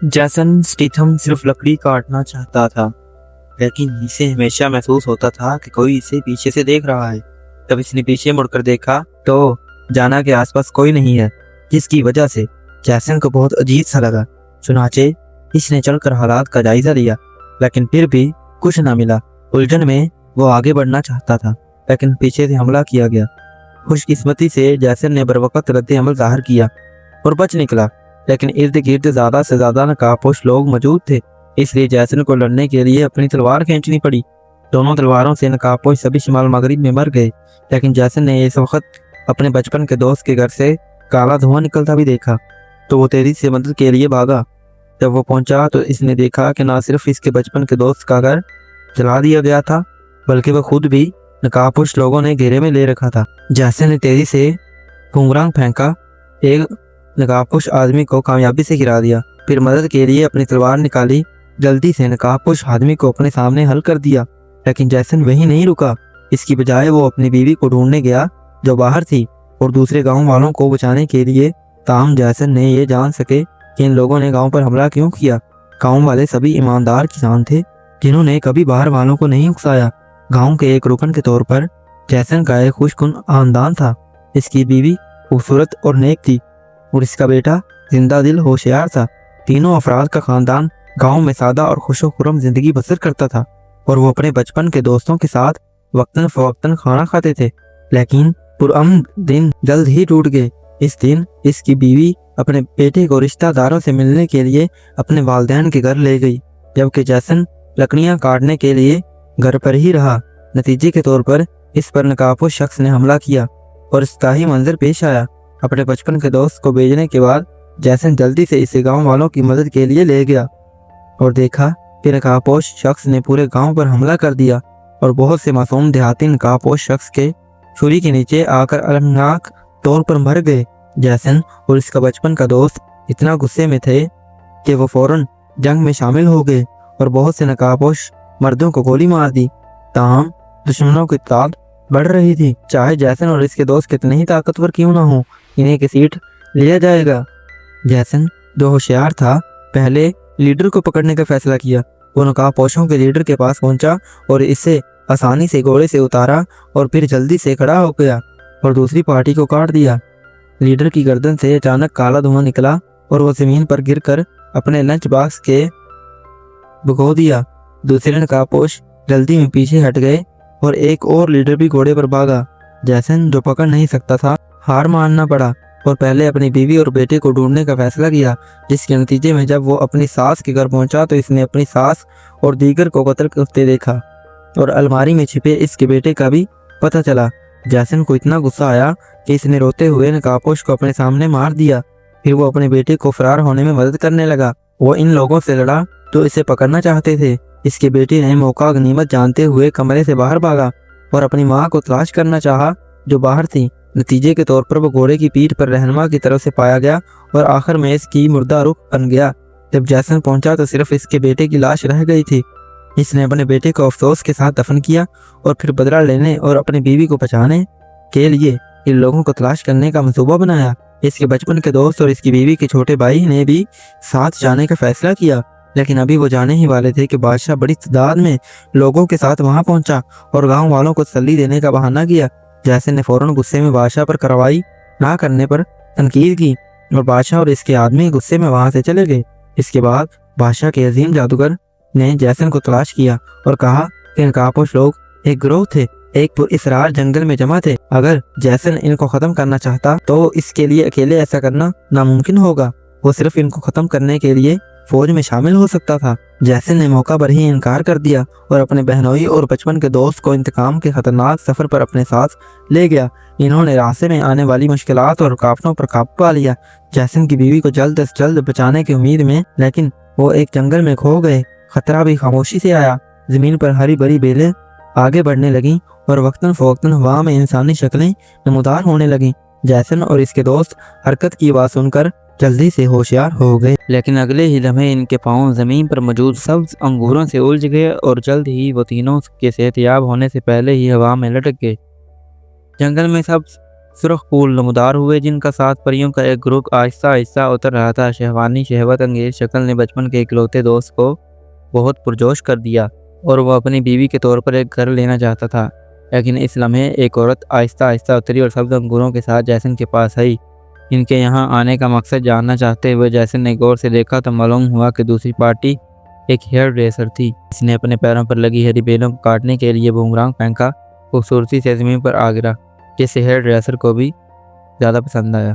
जैसन स्टीथम सिर्फ लकड़ी काटना चाहता था, लेकिन इसे हमेशा महसूस होता था कि कोई इसे पीछे से देख रहा है। तब इसने पीछे मुड़कर देखा तो जाना कि आसपास कोई नहीं है, जिसकी वजह से जैसन को बहुत अजीब सा लगा। चुनाचे इसने चलकर हालात का जायजा लिया, लेकिन फिर भी कुछ न मिला। उलझन में वो आगे बढ़ना चाहता था, लेकिन पीछे से हमला किया गया। खुशकिस्मती से जैसन ने बरवकत रद्द अमल जाहिर किया और बच निकला, लेकिन इर्द गिर्द ज्यादा से ज्यादा नकाबपोश लोग मौजूद थे, इसलिए जैसन को लड़ने के लिए अपनी तलवार खींचनी पड़ी। दोनों तलवारों से नकाबपोश सभी शिमाल मगरिब में मर गए, लेकिन जैसन ने इस वक्त अपने बचपन के दोस्त के घर से काला धुआं निकलता भी देखा, तो वो तेजी से मदद के लिए भागा। जब वो पहुंचा तो इसने देखा कि ना सिर्फ इसके बचपन के दोस्त का घर जला दिया गया था, बल्कि वह खुद भी नकाबपोश लोगों ने घेरे में ले रखा था। जैसन ने तेजी से घुंघरान फेंका, एक नकाबपोश आदमी को कामयाबी से गिरा दिया, फिर मदद के लिए अपनी तलवार निकाली। जल्दी से नकाबपोश आदमी को अपने सामने हल कर दिया, लेकिन जैसन वहीं नहीं रुका। इसकी बजाय वो अपनी बीवी को ढूंढने गया जो बाहर थी, और दूसरे गांव वालों को बचाने के लिए। ताहम जैसन ने ये जान सके कि इन लोगों ने गांव पर हमला क्यों किया। गांव वाले सभी ईमानदार किसान थे, जिन्होंने कभी बाहर वालों को नहीं उकसाया। गांव के एक रुकन के तौर पर जैसन का एक खुशकुन खानदान था। इसकी बीवी खूबसूरत और नेक थी, और इसका बेटा जिंदा दिल होशियार था। तीनों अफराद का खानदान गांव में सादा और खुशो-खुर्रम जिंदगी बसर करता था, और वो अपने बचपन के दोस्तों के साथ वक्तन फवक्तन खाना खाते थे। लेकिन पुरअमन दिन जल्द ही टूट गए। इस दिन इसकी बीवी अपने बेटे को रिश्तेदारों से मिलने के लिए अपने वालिदैन के घर ले गई, जबकि जैसन लकड़ियां काटने के लिए घर पर ही रहा। नतीजे के तौर पर इस पर नकाबपोश शख्स ने हमला किया, और इसका ही मंजर पेश आया। अपने बचपन के दोस्त को भेजने के बाद जैसन जल्दी से इसे गांव वालों की मदद के लिए ले गया, और देखा कि नकाबपोश शख्स ने पूरे गांव पर हमला कर दिया, और बहुत से मासूम देहाती नकाबपोश शख्स के छुरी के नीचे आकर अलमनाक तौर पर मर गए। जैसन और इसका बचपन का दोस्त इतना गुस्से में थे कि वो फौरन जंग में शामिल हो गए, और बहुत से नकाबपोश मर्दों को गोली मार दी। ताहम दुश्मनों की तादाद बढ़ रही थी। चाहे जैसन और इसके दोस्त कितने ही ताकतवर क्यों ना हो, इन्हें घसीट लिया जाएगा। जैसन जो होशियार था, पहले लीडर को पकड़ने का फैसला किया। वो नकाबपोशों के लीडर के पास पहुंचा और इसे आसानी से घोड़े से उतारा, और फिर जल्दी से खड़ा हो गया और दूसरी पार्टी को काट दिया। लीडर की गर्दन से अचानक काला धुआं निकला, और वो जमीन पर गिरकर अपने लंच बॉक्स के भुगो दिया। दूसरे नकाबपोश जल्दी में पीछे हट गए, और एक और लीडर भी घोड़े पर भागा। जैसन जो पकड़ नहीं सकता था, हार मानना पड़ा, और पहले अपनी बीवी और बेटे को ढूंढने का फैसला किया। जिसके नतीजे में जब वो अपनी सास के घर पहुंचा तो इसने अपनी सास और दीगर को कत्ल करते देखा, और अलमारी में छिपे इसके बेटे का भी पता चला। जैसन को इतना गुस्सा आया कि इसने रोते हुए नकाबपोश को अपने सामने मार दिया। फिर वो अपने बेटे को फरार होने में मदद करने लगा। वो इन लोगों से लड़ा जो इसे पकड़ना चाहते थे। इसके बेटे ने मौका गनीमत जानते हुए कमरे से बाहर भागा और अपनी माँ को तलाश करना चाहा, जो बाहर थी। नतीजे के तौर पर वो घोड़े की पीठ पर रहनुमा की तरफ से पाया गया, और आखिर में इसकी मुर्दा रुख बन गया। जब जैसन पहुंचा तो सिर्फ इसके बेटे की लाश रह गई थी। इसने अपने बेटे को अफसोस के साथ दफन किया, और फिर बदला लेने और अपनी बीवी को बचाने के लिए इन लोगों को तलाश करने का मंसूबा बनाया। इसके बचपन के दोस्त और इसकी बीवी के छोटे भाई ने भी साथ जाने का फैसला किया, लेकिन अभी वो जाने ही वाले थे कि बादशाह बड़ी तादाद में लोगों के साथ वहां पहुंचा और गांव वालों को तसल्ली देने का बहाना किया। जैसन ने फौरन गुस्से में बादशाह पर कार्रवाई ना करने पर तनकीद की, और बादशाह और इसके आदमी गुस्से में वहां से चले गए। इसके बाद बादशाह के अजीम जादूगर ने जैसन को तलाश किया और कहा कि नकाबपोश लोग एक गिरोह थे, एक पुरअसरार जंगल में जमा थे। अगर जैसन इनको खत्म करना चाहता तो इसके लिए अकेले ऐसा करना नामुमकिन होगा। वो सिर्फ इनको खत्म करने के लिए फौज में शामिल हो सकता था। जैसन ने मौका पर ही इनकार कर दिया और अपने बहनोई और बचपन के दोस्त को इंतकाम के खतरनाक सफर पर अपने साथ ले गया। इन्होंने रास्ते में आने वाली मुश्किलात और रुकावटों पर काबू पा लिया, जैसन की बीवी को जल्द से जल्द बचाने की उम्मीद में, लेकिन वो एक जंगल में खो गए। खतरा भी खामोशी से आया। जमीन पर हरी भरी बेलें आगे बढ़ने लगी, और वक्तन फवक्तन हवा में इंसानी शक्लें नमूदार होने लगी। जैसन और इसके दोस्त हरकत की आवाज़ सुनकर जल्दी से होशियार हो गए, लेकिन अगले ही लम्हे इनके पांव जमीन पर मौजूद सब्ज अंगूरों से उलझ गए, और जल्द ही वो तीनों के सेहतयाब होने से पहले ही हवा में लटक गए। जंगल में सब سرخ پھول نمودار ہوئے جن کا 7 پریوں کا ایک گروپ آہستہ آہستہ اتر رہا تھا۔ شہوانی شہوت انگیز شکل نے بچپن کے اکلوتے دوست کو بہت پرجوش کر دیا اور وہ اپنی بیوی کے طور پر ایک گھر لینا چاہتا تھا۔ لیکن اس لمحے ایک عورت آہستہ آہستہ اتری اور سبز انگوروں کے ساتھ جیسن کے پاس آئی۔ ان کے یہاں آنے کا مقصد جاننا چاہتے ہوئے جیسن نے غور سے دیکھا تو معلوم ہوا کہ دوسری پارٹی ایک ہیئر ڈریسر تھی۔ اس نے اپنے پیروں پر لگی ہری بیلوں کو کاٹنے کے لیے بومرانگ پھینکا، خوبصورتی سے زمین پر آ گرا، جس سے ہیئر ڈریسر کو بھی زیادہ پسند آیا۔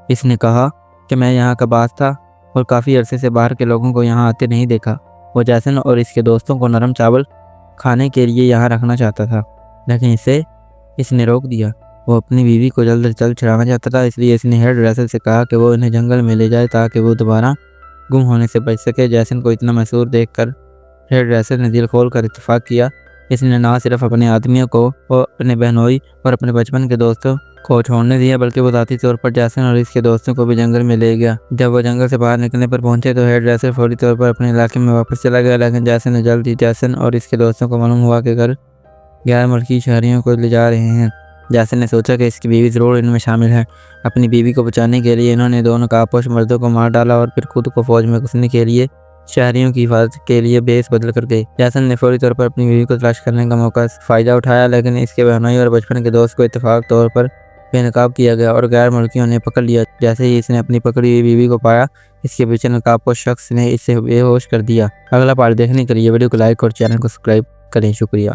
اس نے کہا کہ میں یہاں کا باز تھا اور کافی عرصے سے باہر کے لوگوں کو یہاں آتے نہیں دیکھا۔ وہ جیسن اور اس کے دوستوں کو نرم چاول کھانے کے لیے یہاں رکھنا چاہتا تھا، لیکن اس نے روک دیا۔ وہ اپنی بیوی کو جلد از جلد چھڑانا چاہتا تھا، اس لیے اس نے ہیئر ڈریسر سے کہا کہ وہ انہیں جنگل میں لے جائے تاکہ وہ دوبارہ گم ہونے سے بچ سکے۔ جیسن کو اتنا محصور دیکھ کر ہیئر ڈریسر نے دل کھول کر اتفاق کیا۔ اس نے نہ صرف اپنے آدمیوں کو اور اپنے بہنوئی اور اپنے بچپن کے دوستوں کو چھوڑنے دیا بلکہ وہ ذاتی طور پر جیسن اور اس کے دوستوں کو بھی جنگل میں لے گیا۔ جب وہ جنگل سے باہر نکلنے پر پہنچے تو ہیئر ڈریسر فوری طور پر اپنے علاقے میں واپس چلا گیا، لیکن جیسن نے جلد ہی جیسن اور اس کے دوستوں کو معلوم ہوا کہ گھر غیر ملکی شہریوں کو لے جا رہے ہیں۔ جیسن نے سوچا کہ اس کی بیوی ضرور ان میں شامل ہے۔ اپنی بیوی کو بچانے کے لیے انہوں نے دونوں کاپوش مردوں کو مار ڈالا اور پھر خود کو فوج میں گھسنے کے لیے شہریوں کی حفاظت کے لیے بیس بدل کر گئے۔ جیسن نے فوری طور پر اپنی بیوی کو تلاش کرنے کا موقع فائدہ اٹھایا، لیکن اس کے بہنوئی اور بچپن کے دوست کو اتفاق طور پر بے نقاب کیا گیا اور غیر ملکیوں نے پکڑ لیا۔ جیسے ہی اس نے اپنی پکڑی ہوئی بیوی کو پایا، اس کے پیچھے نقابپوش شخص نے اسے بے ہوش کر دیا۔ اگلا پارٹ دیکھنے کے لیے ویڈیو کو لائک اور چینل کو سبسکرائب کریں۔ شکریہ۔